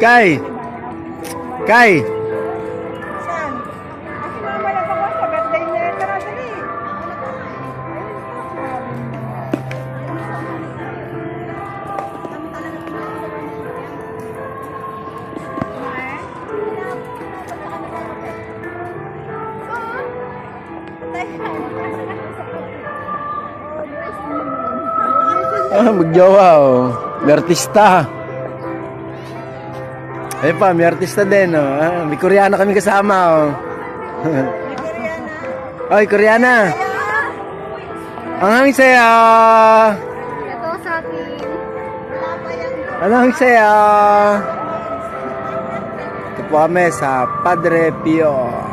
Kai! Kai! Saan? Kasi mamalag ako sa birthday niya. Tara, dali. Magjowa oh. May artista. Ayun pa, may artista din oh. May Koreana kami kasama oh. Oy, Koreana. Ang saya. Ito sa akin. Ang saya. Ito po kami sa Padre Pio.